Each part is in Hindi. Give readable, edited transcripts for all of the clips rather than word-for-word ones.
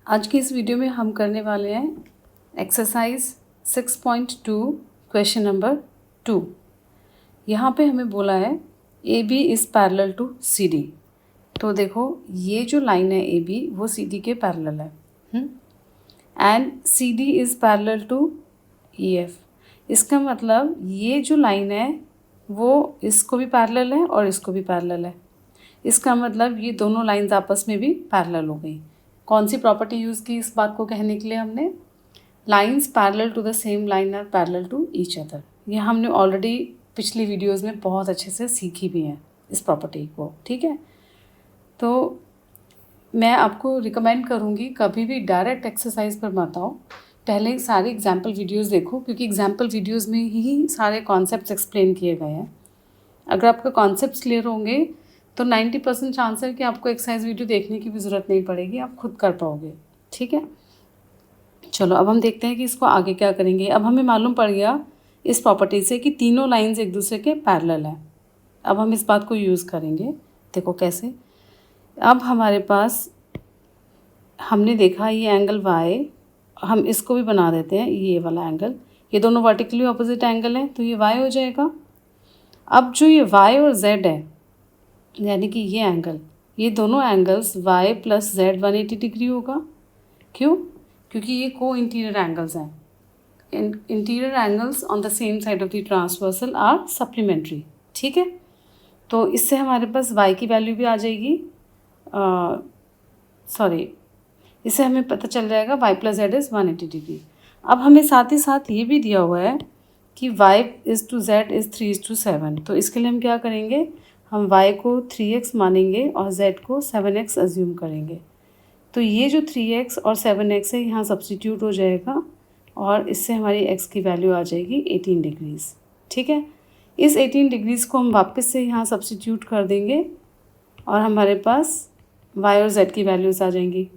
आज की इस वीडियो में हम करने वाले हैं एक्सरसाइज 6.2 क्वेश्चन नंबर 2। यहाँ पे हमें बोला है A B is parallel to C D. तो देखो ये जो लाइन है ए बी वो सी डी के पैरेलल है and C D is parallel to E F. इसका मतलब ये जो लाइन है वो इसको भी पैरेलल है और इसको भी पैरेलल है। इसका मतलब ये दोनों लाइंस आपस में भी पैरेलल हो गई। कौन सी प्रॉपर्टी यूज़ की इस बात को कहने के लिए हमने? Lines parallel to the same line are parallel to each other. ये हमने ऑलरेडी पिछली वीडियोस में बहुत अच्छे से सीखी भी हैं इस प्रॉपर्टी को, ठीक है। तो मैं आपको रिकमेंड करूँगी कभी भी डायरेक्ट एक्सरसाइज पर मत आओ, पहले सारे एग्जाम्पल वीडियोज़ देखो, क्योंकि एग्जाम्पल वीडियोज़ में ही सारे कॉन्सेप्ट्स एक्सप्लेन किए गए हैं। अगर आपका कॉन्सेप्ट्स क्लियर होंगे तो 90% चांस है कि आपको एक्सरसाइज वीडियो देखने की भी ज़रूरत नहीं पड़ेगी, आप खुद कर पाओगे, ठीक है। चलो अब हम देखते हैं कि इसको आगे क्या करेंगे। अब हमें मालूम पड़ गया इस प्रॉपर्टी से कि तीनों लाइंस एक दूसरे के पैरेलल हैं। अब हम इस बात को यूज़ करेंगे। देखो कैसे। अब हमारे पास हमने देखा ये एंगल वाई, हम इसको भी बना देते हैं ये वाला एंगल। ये दोनों वर्टिकली ऑपोजिट एंगल हैं तो ये वाई हो जाएगा। अब जो ये वाई और जेड है यानी कि ये एंगल, ये दोनों angles y plus Z 180 degree होगा। क्यों? क्योंकि ये को इंटीरियर एंगल्स हैं। Interior angles on the same side of the transversal are supplementary, ठीक है। तो इससे हमारे पास y की वैल्यू भी आ जाएगी, इससे हमें पता चल जाएगा y plus Z is 180 degree. अब हमें साथ ही साथ ये भी दिया हुआ है कि y is to Z is 3:7। तो इसके लिए हम क्या करेंगे, हम y को 3x मानेंगे और z को 7x अज्यूम करेंगे। तो ये जो 3x और 7x है यहाँ सब्स्टिट्यूट हो जाएगा और इससे हमारी x की वैल्यू आ जाएगी 18 डिग्रीज़, ठीक है। इस 18 डिग्रीज़ को हम वापस से यहाँ सब्स्टिट्यूट कर देंगे और हमारे पास y और z की वैल्यूज़ आ जाएंगी।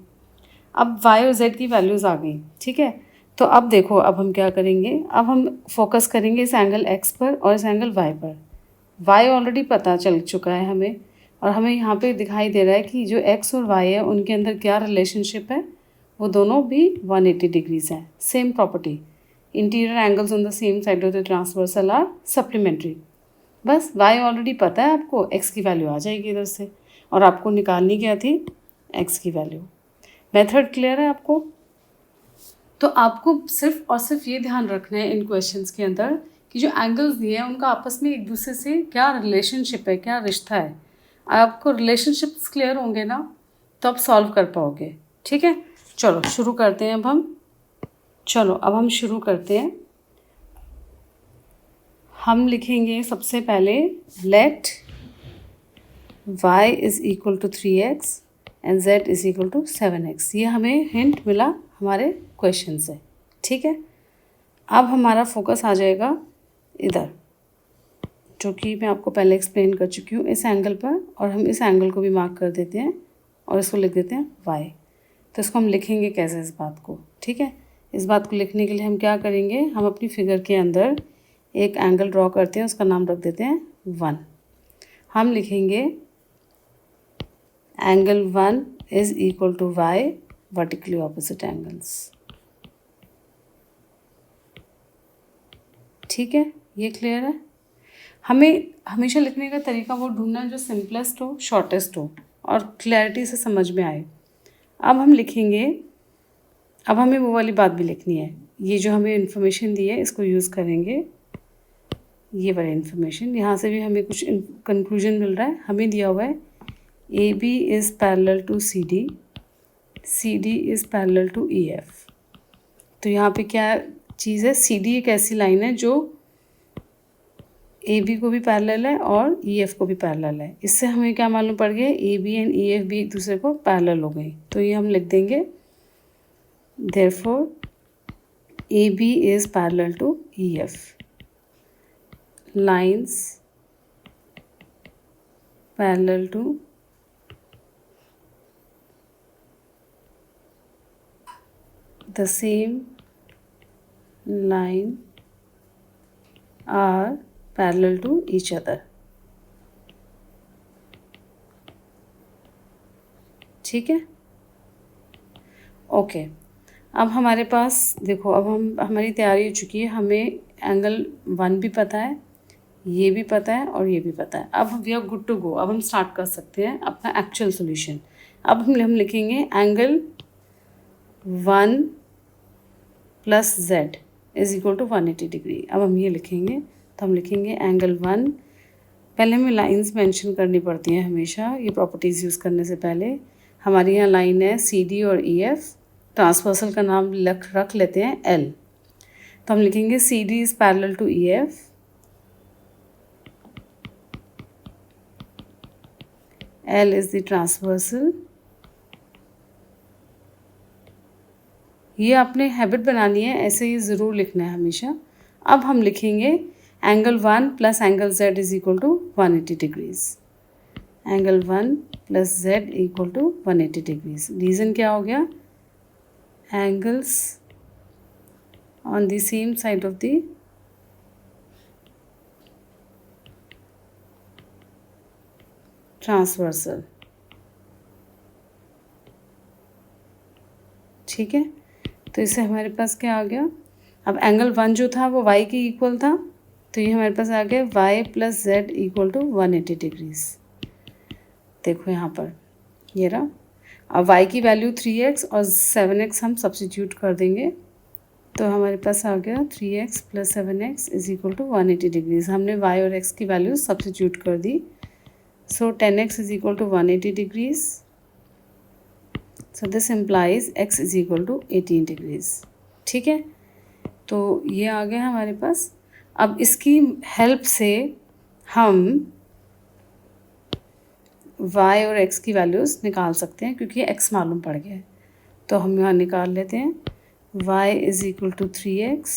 अब y और z की वैल्यूज़ आ गई, ठीक है। तो अब देखो अब हम क्या करेंगे, अब हम फोकस करेंगे इस एंगल x पर और इस एंगल y पर। y ऑलरेडी पता चल चुका है हमें और हमें यहाँ पे दिखाई दे रहा है कि जो x और y है उनके अंदर क्या रिलेशनशिप है, वो दोनों भी 180 डिग्रीज़ हैं। Same property, interior angles on the same side of the transversal are supplementary. बस y ऑलरेडी पता है आपको, x की वैल्यू आ जाएगी इधर से और आपको निकालनी क्या थी, x की वैल्यू। मेथड क्लियर है आपको? तो आपको सिर्फ और सिर्फ ये ध्यान रखना है इन क्वेश्चंस के अंदर कि जो एंगल्स दिए हैं उनका आपस में एक दूसरे से क्या रिलेशनशिप है, क्या रिश्ता है। आपको रिलेशनशिप्स क्लियर होंगे ना तो आप सॉल्व कर पाओगे, ठीक है। चलो शुरू करते हैं अब हम शुरू करते हैं। हम लिखेंगे सबसे पहले let y is equal to 3x and z is equal to 7x। ये हमें हिंट मिला हमारे क्वेश्चन से, ठीक है। अब हमारा फोकस आ जाएगा इधर, जो कि मैं आपको पहले एक्सप्लेन कर चुकी हूँ, इस एंगल पर। और हम इस एंगल को भी मार्क कर देते हैं और इसको लिख देते हैं y। तो इसको हम लिखेंगे कैसे इस बात को, ठीक है। इस बात को लिखने के लिए हम क्या करेंगे, हम अपनी फिगर के अंदर एक एंगल ड्रॉ करते हैं, उसका नाम रख देते हैं 1। हम लिखेंगे angle 1 is equal to y vertically opposite angles, ठीक है। ये क्लियर है। हमें हमेशा लिखने का तरीका वो ढूंढना जो सिंपलेस्ट हो, शॉर्टेस्ट हो और क्लैरिटी से समझ में आए। अब हम लिखेंगे, अब हमें वो वाली बात भी लिखनी है। ये जो हमें इन्फॉर्मेशन दी है इसको यूज़ करेंगे, ये वाली इन्फॉर्मेशन। यहाँ से भी हमें कुछ कंक्लूजन मिल रहा है। हमें दिया हुआ है A B is parallel to C D is parallel to E F. तो यहाँ पे क्या चीज़ है, सी डी एक ऐसी लाइन है जो ए बी को भी पैरेलल है और ई एफ को भी पैरेलल है। इससे हमें क्या मालूम पड़ गया, A B and E F भी एक दूसरे को पैरेलल हो गई। तो ये हम लिख देंगे therefore A B is parallel to E F. Lines parallel to the same line are parallel to each other, ठीक है। ओके, अब हमारे पास देखो, अब हमारी तैयारी हो चुकी है। हमें एंगल 1 भी पता है, ये भी पता है और ये भी पता है। अब we are good to go. अब हम स्टार्ट कर सकते हैं अपना एक्चुअल सॉल्यूशन। अब हम लिखेंगे angle 1 plus z is equal to 180 degree. अब हम ये लिखेंगे, तो हम लिखेंगे एंगल 1। पहले हमें लाइंस मेंशन करनी पड़ती हैं हमेशा, ये प्रॉपर्टीज़ यूज़ करने से पहले। हमारे यहाँ लाइन है CD और EF, ट्रांसवर्सल का नाम रख लेते हैं L। तो हम लिखेंगे CD is parallel to EF, L is the transversal. ये आपने हैबिट बनानी है, ऐसे ही ज़रूर लिखना है हमेशा। अब हम लिखेंगे angle 1 plus angle z is equal to 180 degrees. Angle 1 plus z equal to 180 degrees. Reason क्या हो गया? Angles on the same side of the transversal. ठीक है, तो इससे हमारे पास क्या आ गया? अब एंगल 1 जो था वो y के इक्वल था, तो ये हमारे पास आ गया y plus z equal to 180 degrees. देखो यहाँ पर ये रहा। अब y की वैल्यू 3x और 7x हम सब्स्टिट्यूट कर देंगे, तो हमारे पास आ गया 3x plus 7x is equal to 180 degrees. हमने y और x की वैल्यू सब्स्टिट्यूट कर दी। So 10x is equal to 180 degrees. So this implies x is equal to 18 degrees. ठीक है, तो ये आ गया हमारे पास। अब इसकी हेल्प से हम y और x की वैल्यूज़ निकाल सकते हैं, क्योंकि x मालूम पड़ गया है। तो हम यहाँ निकाल लेते हैं y is equal to 3x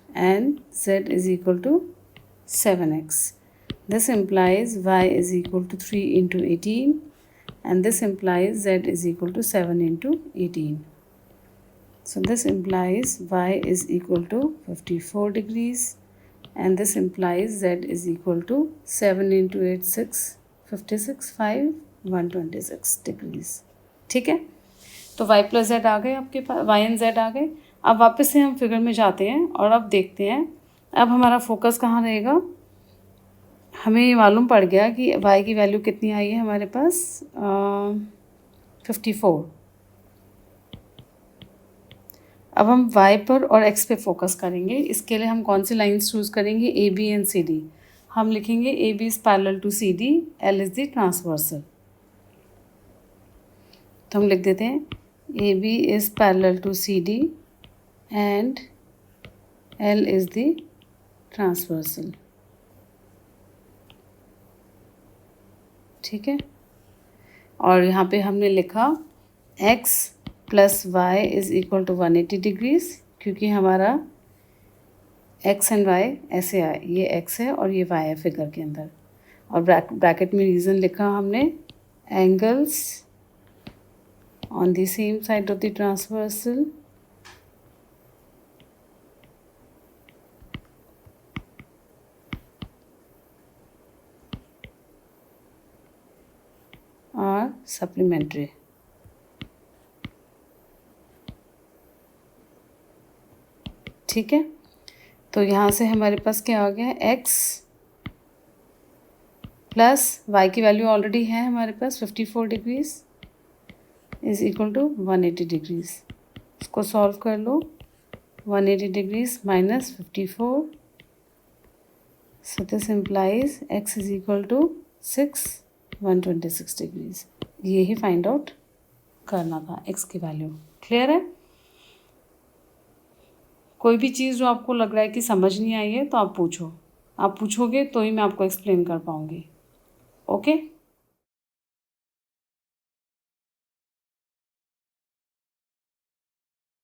and z is equal to 7x। This implies y is equal to 3 into 18 and this implies z is equal to 7 into 18. So this implies y is equal to 54 degrees and this implies z is equal to 7 into 8 6 56 5 126 degrees. ठीक है, तो y प्लस z आ गए आपके पास, y एंड z आ गए। अब वापस से हम फिगर में जाते हैं और अब देखते हैं अब हमारा फोकस कहाँ रहेगा। हमें ये मालूम पड़ गया कि y की वैल्यू कितनी आई है हमारे पास 54। अब हम y पर और x पे फोकस करेंगे। इसके लिए हम कौन सी लाइंस चूज़ करेंगे? A B and C D. हम लिखेंगे A B is parallel to C D, L is the transversal. तो हम लिख देते हैं A B is parallel to C D and L is the transversal. ठीक है, और यहाँ पे हमने लिखा x plus Y is equal to 180 degrees, क्योंकि हमारा x एंड y ऐसे आए, ये x है और ये y है फिगर के अंदर। और ब्रैकेट में रीज़न लिखा हमने angles on the same side of the transversal और सप्लीमेंट्री। ठीक है, तो यहाँ से हमारे पास क्या आ गया? x प्लस y की वैल्यू ऑलरेडी है हमारे पास 54 degrees is equal to 180 degrees. इसको सॉल्व कर लो। 180 degrees minus 54, so this implies x is equal to 126 degrees. ये ही फाइंड आउट करना था x की वैल्यू। क्लियर है? कोई भी चीज़ जो आपको लग रहा है कि समझ नहीं आई है तो आप पूछो, आप पूछोगे तो ही मैं आपको एक्सप्लेन कर पाऊँगी। ओके।